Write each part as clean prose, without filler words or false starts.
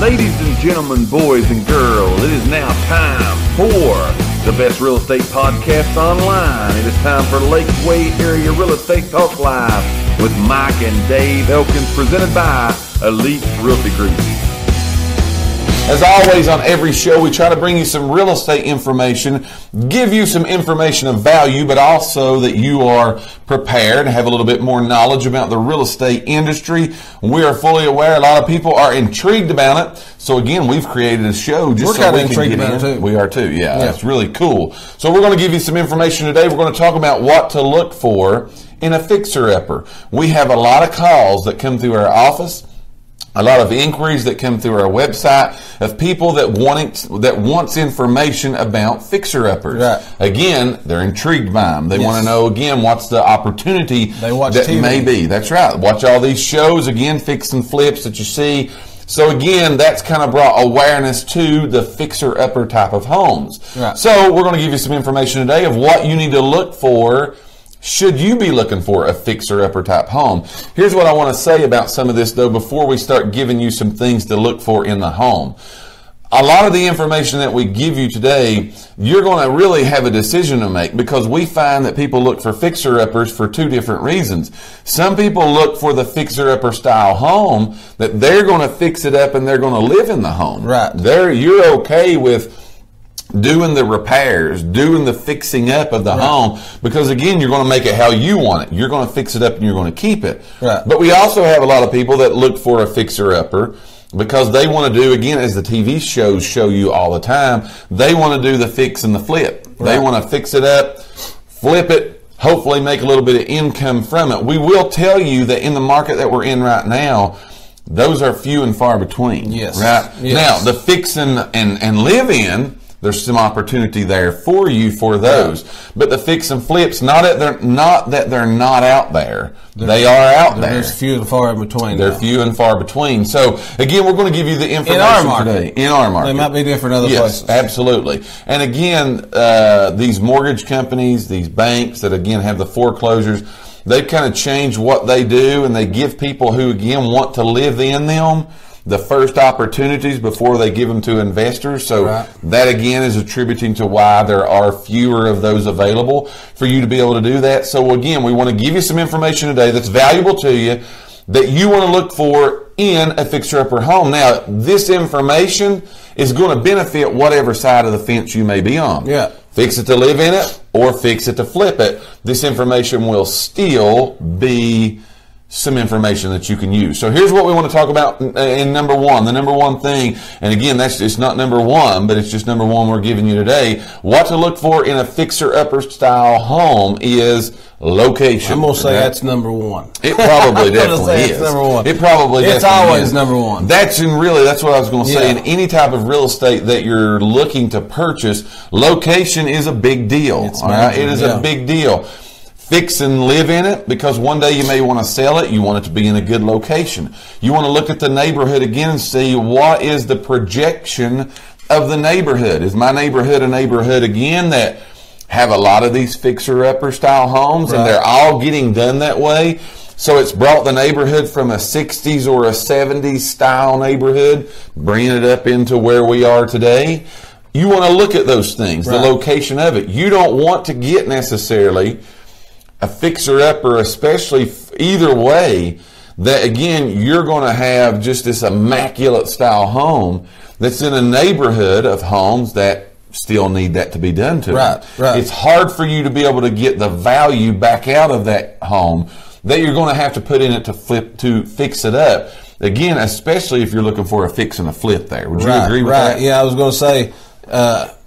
Ladies and gentlemen, boys and girls, it is now time for the best real estate podcast online. It is time for Lakeway Area Real Estate Talk Live with Mike and Dave Elkins, presented by Elite Realty Group. As always, on every show, we try to bring you some real estate information, give you some information of value, but also that you are prepared and have a little bit more knowledge about the real estate industry. We are fully aware a lot of people are intrigued about it. So again, we've created a show just so we can get in. Too. We are too, yeah. It's really cool. So we're going to give you some information today. We're going to talk about what to look for in a fixer-upper. We have a lot of calls that come through our office, a lot of inquiries that come through our website of people that wants information about fixer-uppers. Right. Again, they're intrigued by them. They want to know, again, what's the opportunity that TV. May be. That's right. Watch all these shows, again, fix and flips that you see. So again, that's kind of brought awareness to the fixer-upper type of homes. Right. So we're going to give you some information today of what you need to look for should you be looking for a fixer-upper type home. Here's what I want to say about some of this, though, before we start giving you some things to look for in the home. A lot of the information that we give you today, you're going to really have a decision to make, because we find that people look for fixer-uppers for two different reasons. Some people look for the fixer-upper style home that they're going to fix it up and they're going to live in the home. Right. You're okay with doing the repairs, doing the fixing up of the home, because again, you're going to make it how you want it. You're going to fix it up and you're going to keep it. Right. But we also have a lot of people that look for a fixer-upper because they want to do, again, as the TV shows show you all the time, they want to do the fix and the flip. Right. They want to fix it up, flip it, hopefully make a little bit of income from it. We will tell you that in the market that we're in right now, those are few and far between. Yes. Right? Yes. Now, the fix and live in, there's some opportunity there for you for those. But the fix and flips, not that they're not out there. They are out there. There's few and far in between. They're few and far between. So, again, we're going to give you the information today. In our market. They might be different other places. Absolutely. And again, these mortgage companies, these banks that, again, have the foreclosures, they've kind of changed what they do, and they give people who, again, want to live in them the first opportunities before they give them to investors. So that, again, is attributing to why there are fewer of those available for you to be able to do that. So, again, we want to give you some information today that's valuable to you that you want to look for in a fixer-upper home. Now, this information is going to benefit whatever side of the fence you may be on. Yeah. Fix it to live in it or fix it to flip it. This information will still be some information that you can use. So here's what we want to talk about in number one. The number one thing, and again, it's not number one, but it's just number one we're giving you today. What to look for in a fixer-upper style home is location. I'm going to say that's number one. It probably definitely is. Number one. It probably it's definitely always is. Number one. That's what I was going to say. In any type of real estate that you're looking to purchase, location is a big deal. All right? It is a big deal. Fix and live in it, because one day you may want to sell it. You want it to be in a good location. You want to look at the neighborhood again and see what is the projection of the neighborhood. Is my neighborhood a neighborhood, again, that have a lot of these fixer-upper style homes, and they're all getting done that way? So it's brought the neighborhood from a 60s or a 70s style neighborhood, bringing it up into where we are today. You want to look at those things, the location of it. You don't want to get necessarily a fixer-upper, especially either way, that, again, you're going to have just this immaculate style home that's in a neighborhood of homes that still need that to be done to them. Right. It's hard for you to be able to get the value back out of that home that you're going to have to put in it to fix it up. Again, especially if you're looking for a fix and a flip there. Would you agree with that? Yeah, I was going to say,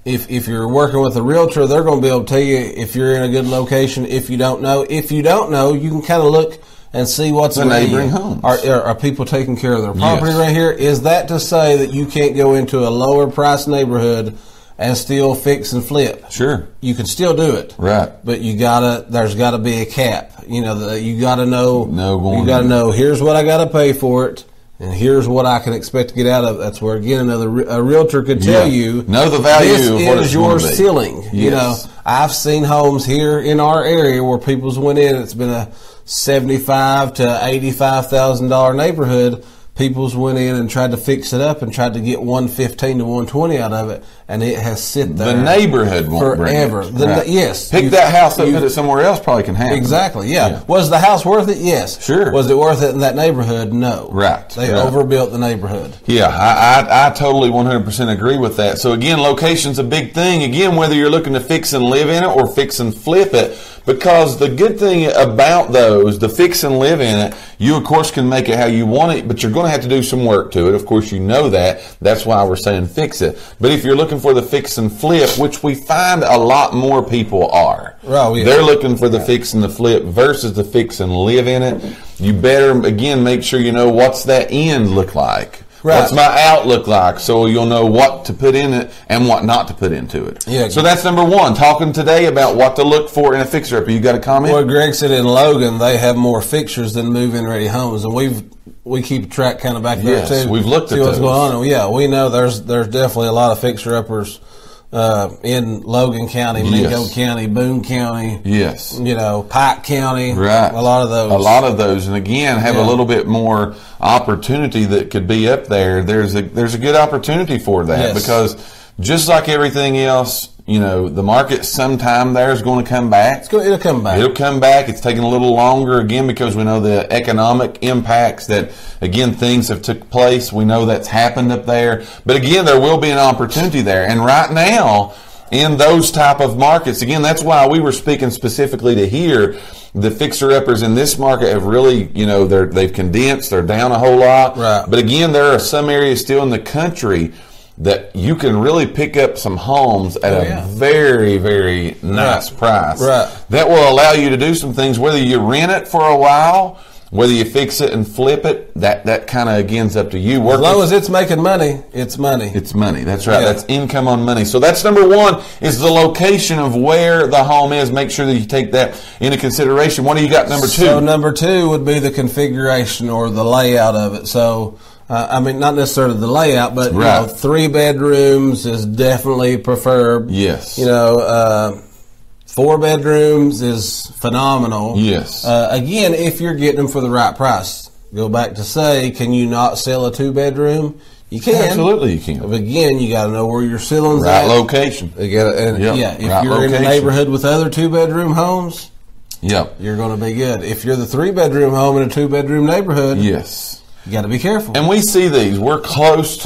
if you're working with a realtor, they're going to be able to tell you if you're in a good location. If you don't know, you can kind of look and see what's the neighboring homes. Are people taking care of their property right here? Is that to say that you can't go into a lower price neighborhood and still fix and flip? Sure, you can still do it. Right, but there's got to be a cap. You got to know. Here's what I got to pay for it. And here's what I can expect to get out of it. That's where, again, a realtor could tell you. Know the value of what it's your ceiling. Yes. I've seen homes here in our area where people's went in. It's been a $75,000 to $85,000 neighborhood. people's went in and tried to fix it up and tried to get 115 to 120 out of it, and it has sit there. The neighborhood won't forever. bring it. Right. Yes, pick that house up, put it somewhere else. Probably can happen. Exactly. Yeah. Was the house worth it? Yes. Sure. Was it worth it in that neighborhood? No. Right. They overbuilt the neighborhood. Yeah, I totally 100% agree with that. So again, location's a big thing. Again, whether you're looking to fix and live in it or fix and flip it, because the good thing about those, the fix and live in it, you of course can make it how you want it, but you're going to have to do some work to it. Of course, you know that. That's why we're saying fix it. But if you're looking for the fix and flip, which we find a lot more people are, they're looking for the fix and the flip versus the fix and live in it. You better, again, make sure you know what's that end look like. Right. What's my out look like, so you'll know what to put in it and what not to put into it. Yeah. So that's number one. Talking today about what to look for in a fixer-upper. You got a comment? Well, Greg said in Logan they have more fixtures than move-in ready homes, and we keep track kind of back there too. Yes, we've looked at what's going on. Yeah, we know there's definitely a lot of fixer-uppers in Logan County, Mingo County, Boone County. Yes. Pike County. Right. A lot of those. A lot of those. And again, have a little bit more opportunity that could be up there. There's a good opportunity for that because just like everything else, the market sometime there is going to come back. It'll come back. It'll come back. It's taking a little longer again because we know the economic impacts that, again, things have took place. We know that's happened up there. But again, there will be an opportunity there. And right now, in those type of markets, again, that's why we were speaking specifically to here. The fixer-uppers in this market have really, they've condensed. They're down a whole lot. Right. But again, there are some areas still in the country that you can really pick up some homes at a very, very nice price. Right. That will allow you to do some things, whether you rent it for a while, whether you fix it and flip it, that kind of, again, is up to you. As long as it's making money, it's money. It's money. That's right. Yeah. That's income on money. So that's number one, is the location of where the home is. Make sure that you take that into consideration. What do you got, number two? So number two would be the configuration or the layout of it. So not necessarily the layout, but 3 bedrooms is definitely preferred. Yes. 4 bedrooms is phenomenal. Yes. Again, if you're getting them for the right price. Go back to say, can you not sell a 2 bedroom? You can. Absolutely, you can. But again, you got to know where your ceiling's at. Right location. If you're in a neighborhood with other 2 bedroom homes, you're going to be good. If you're the 3 bedroom home in a 2 bedroom neighborhood, you got to be careful. And we see these. We're closer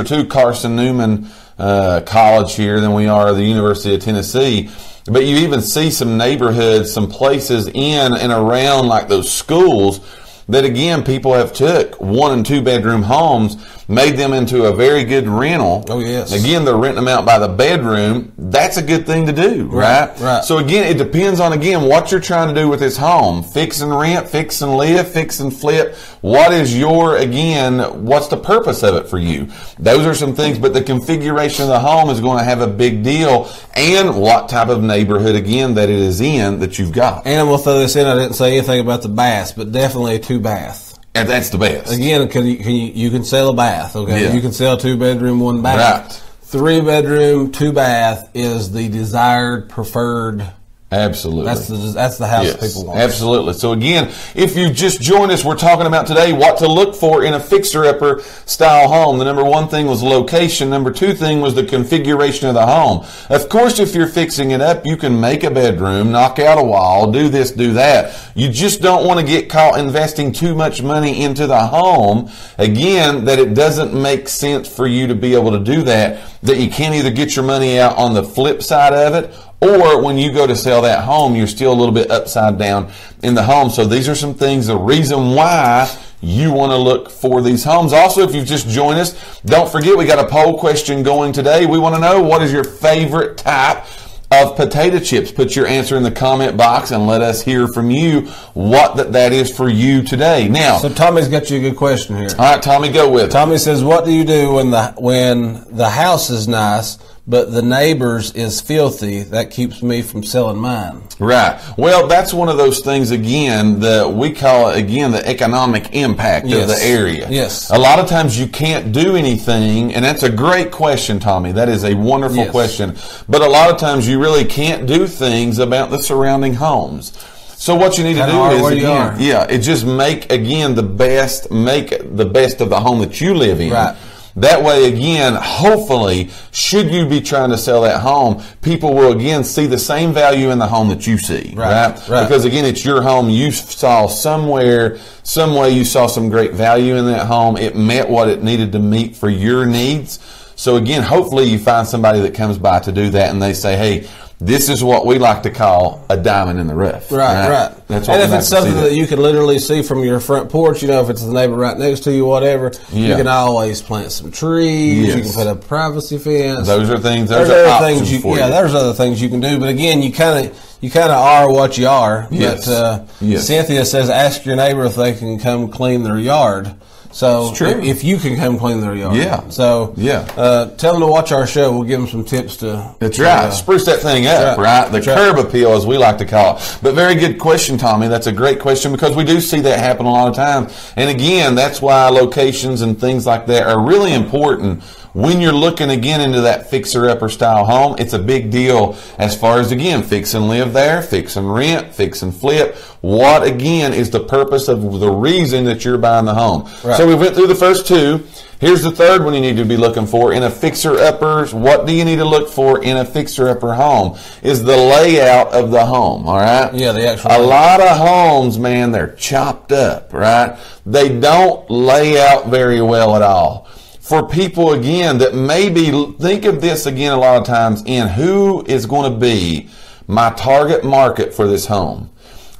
to Carson Newman College here than we are the University of Tennessee. But you even see some neighborhoods, some places in and around like those schools that, again, people have took 1 and 2 bedroom homes, made them into a very good rental. Oh, yes. Again, they're renting them out by the bedroom. That's a good thing to do, right? Right. So, again, it depends on, what you're trying to do with this home. Fix and rent, fix and live, fix and flip. What is what's the purpose of it for you? Those are some things, but the configuration of the home is going to have a big deal, and what type of neighborhood, again, that it is in that you've got. And I'm going to throw this in. I didn't say anything about the baths, but definitely a 2-bath. And that's the best. Again, you can sell a bath, okay? Yeah. You can sell a 2 bedroom, 1 bath. Right. 3 bedroom, 2 bath is the desired, preferred. Absolutely. That's the house people want. Absolutely. So again, if you just joined us, we're talking about today what to look for in a fixer-upper style home. The number one thing was location. Number 2 thing was the configuration of the home. Of course, if you're fixing it up, you can make a bedroom, knock out a wall, do this, do that. You just don't want to get caught investing too much money into the home. Again, that it doesn't make sense for you to be able to do that you can't either get your money out on the flip side of it, or when you go to sell that home, you're still a little bit upside down in the home. So these are some things, the reason why you want to look for these homes. Also, if you've just joined us, don't forget we got a poll question going today. We want to know, what is your favorite type of potato chips? Put your answer in the comment box and let us hear from you what that is for you today. Now, so Tommy's got you a good question here. All right, Tommy, go with it. Tommy says, what do you do when the house is nice but the neighbors is filthy? That keeps me from selling mine. Right. Well, that's one of those things, again, that we call it, again, the economic impact of the area. Yes. A lot of times you can't do anything, and that's a great question, Tommy. That is a wonderful question. But a lot of times you really can't do things about the surrounding homes. So what you need to do is, again, it just make the best of the home that you live in. Right. That way, again, hopefully, should you be trying to sell that home, people will, again, see the same value in the home that you see, right? Because, again, it's your home. You saw some way you saw some great value in that home. It met what it needed to meet for your needs. So, again, hopefully you find somebody that comes by to do that, and they say, hey, this is what we like to call a diamond in the rough. Right. That's what and if it's something that you can literally see from your front porch, if it's the neighbor right next to you, whatever, you can always plant some trees. Yes. You can put up a privacy fence. Those are things. Those are options for you. Yeah, there's other things you can do. But again, you kind of are what you are. Yes. But Cynthia says, ask your neighbor if they can come clean their yard. So if you can come clean their yard. Yeah. So tell them to watch our show. We'll give them some tips to. That's right. Spruce that thing up, right? The curb appeal, as we like to call it. But very good question, Tommy. That's a great question because we do see that happen a lot of times. And again, that's why locations and things like that are really important. When you're looking again into that fixer-upper style home, it's a big deal as far as, again, fix and live there, fix and rent, fix and flip. What, again, is the purpose of the reason that you're buying the home? Right. So we went through the first two. Here's the third one you need to be looking for. In a fixer-uppers, what do you need to look for in a fixer-upper home? Is the layout of the home, all right? Yeah, the actual A lot of homes, man, they're chopped up, right? They don't lay out very well at all. For people, again, that maybe think of this again a lot of times in who is going to be my target market for this home.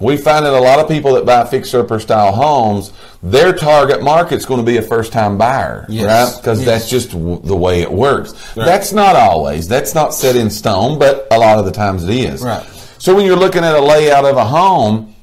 We find that a lot of people that buy fixer-upper style homes, their target market's going to be a first-time buyer, right? Because that's just the way it works. Right. That's not always. That's not set in stone, but a lot of the times it is. Right. So when you're looking at a layout of a home,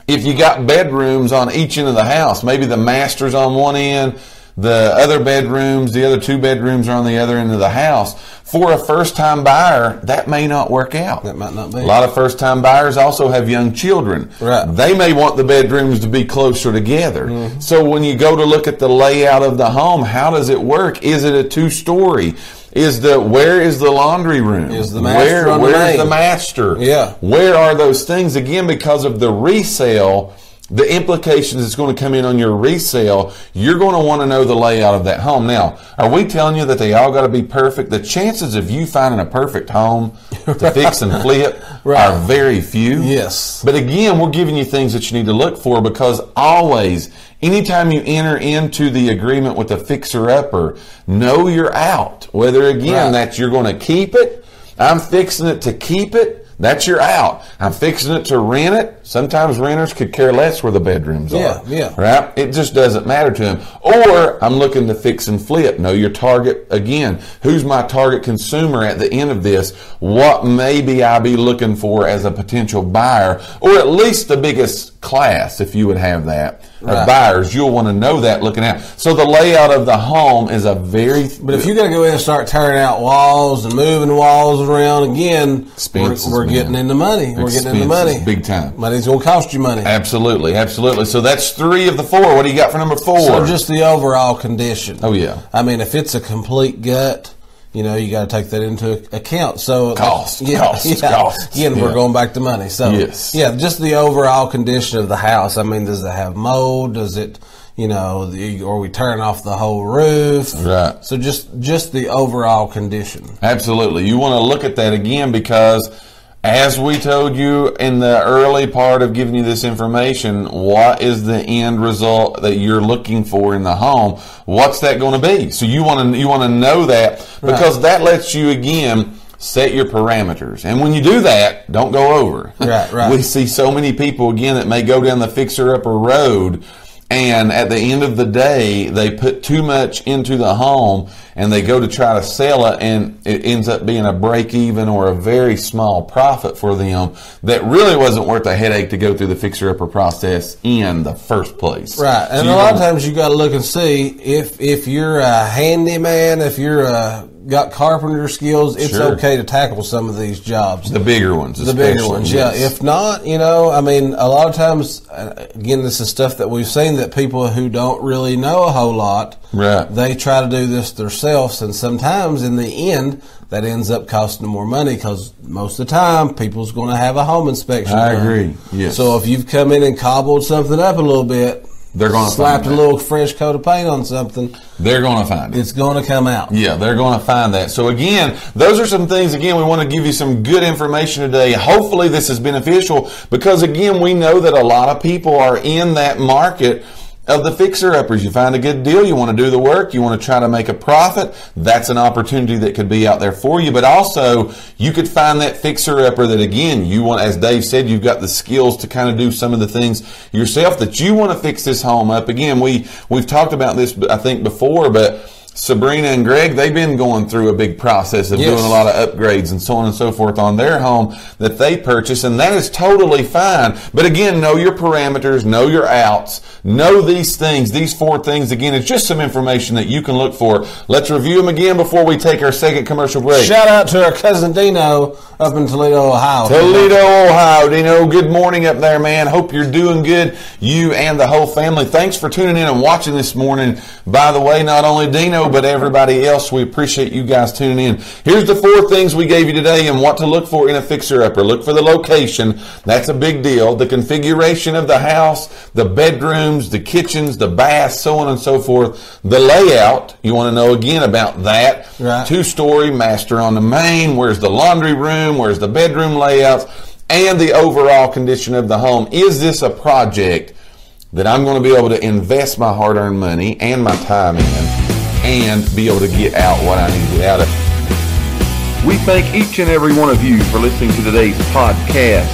if you got bedrooms on each end of the house, maybe the master's on one end, the other bedrooms, the other two bedrooms are on the other end of the house. For a first-time buyer, that may not work out. That might not be. A lot of first-time buyers also have young children. Right. They may want the bedrooms to be closer together. Mm-hmm. So when you go to look at the layout of the home, how does it work? Is it a two-story? Where is the laundry room? Is the master where's the master? Yeah. Where are those things? Again, because of the resale, the implications that's going to come in on your resale, you're going to want to know the layout of that home. Now, are we telling you that they all got to be perfect? The chances of you finding a perfect home to fix and flip are very few. Yes. But again, we're giving you things that you need to look for because always, anytime you enter into the agreement with a fixer-upper, know you're out. Whether, again, that you're going to keep it, I'm fixing it to keep it, that's your out. I'm fixing it to rent it. Sometimes renters could care less where the bedrooms are. Yeah. Right? It just doesn't matter to them. Or I'm looking to fix and flip. Know your target. Again, who's my target consumer at the end of this? What maybe I be looking for as a potential buyer? Or at least the biggest class, if you would have that, of buyers. You'll want to know that looking at. So the layout of the home is a very... But if you're going to go in and start tearing out walls and moving walls around, again, we're getting into money. We're getting into money. Big time. Money's going to cost you money. Absolutely. So that's 3 of the 4. What do you got for number 4? So just the overall condition. Oh, yeah. I mean, if it's a complete gut, you got to take that into account. So cost. Again, we're going back to money. So just the overall condition of the house. I mean, does it have mold? Does it, or we turn off the whole roof? Right. So just the overall condition. Absolutely. You want to look at that again because, as we told you in the early part of giving you this information, what is the end result that you're looking for in the home? What's that going to be? So you want to know that because that lets you, again, set your parameters. And when you do that, don't go over. Right. We see so many people, again, that may go down the fixer-upper road, and at the end of the day, they put too much into the home and they go to try to sell it, and it ends up being a break-even or a very small profit for them that really wasn't worth the headache to go through the fixer-upper process in the first place. Right, and so a lot of times you got to look and see if you're a handyman, if you're a got carpenter skills, it's Sure. okay to tackle some of these jobs. The bigger ones, The bigger ones, yes. yeah. If not, I mean, a lot of times, again, this is stuff that we've seen that people who don't really know a whole lot, Right. they try to do this themselves, and sometimes in the end, that ends up costing them more money because most of the time, people's going to have a home inspection I done. agree, yes. So if you've come in and cobbled something up a little bit, They're going to slapped find a that. little fresh coat of paint on something, They're going to find it. it's going to come out. Yeah, they're going to find that. So again, those are some things, again, we want to give you some good information today. Hopefully this is beneficial because, again, we know that a lot of people are in that market of the fixer-uppers. You find a good deal, you want to do the work, you want to try to make a profit, that's an opportunity that could be out there for you. But also, you could find that fixer-upper that, again, you want, as Dave said, you've got the skills to kind of do some of the things yourself that you want to fix this home up. Again, we've talked about this, I think, before, but Sabrina and Greg, they've been going through a big process of doing a lot of upgrades and so on and so forth on their home that they purchase, and that is totally fine. But again, know your parameters, know your outs, know these things, these 4 things. Again, it's just some information that you can look for. Let's review them again before we take our second commercial break. Shout out to our cousin Dino up in Toledo, Ohio. Toledo, Ohio. Dino, good morning up there, man. Hope you're doing good, you and the whole family. Thanks for tuning in and watching this morning. By the way, not only Dino, but everybody else, we appreciate you guys tuning in. Here's the 4 things we gave you today and what to look for in a fixer-upper. Look for the location. That's a big deal. The configuration of the house, the bedrooms, the kitchens, the baths, so on and so forth. The layout, you want to know again about that. Right. 2-story, master on the main. Where's the laundry room? Where's the bedroom layouts? And the overall condition of the home. Is this a project that I'm going to be able to invest my hard-earned money and my time in and be able to get out what I need to get out of it? We thank each and every one of you for listening to today's podcast.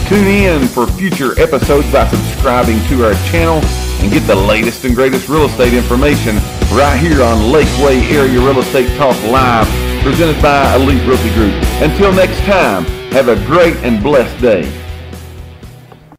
Tune in for future episodes by subscribing to our channel and get the latest and greatest real estate information right here on Lakeway Area Real Estate Talk Live, presented by Elite Realty Group. Until next time, have a great and blessed day.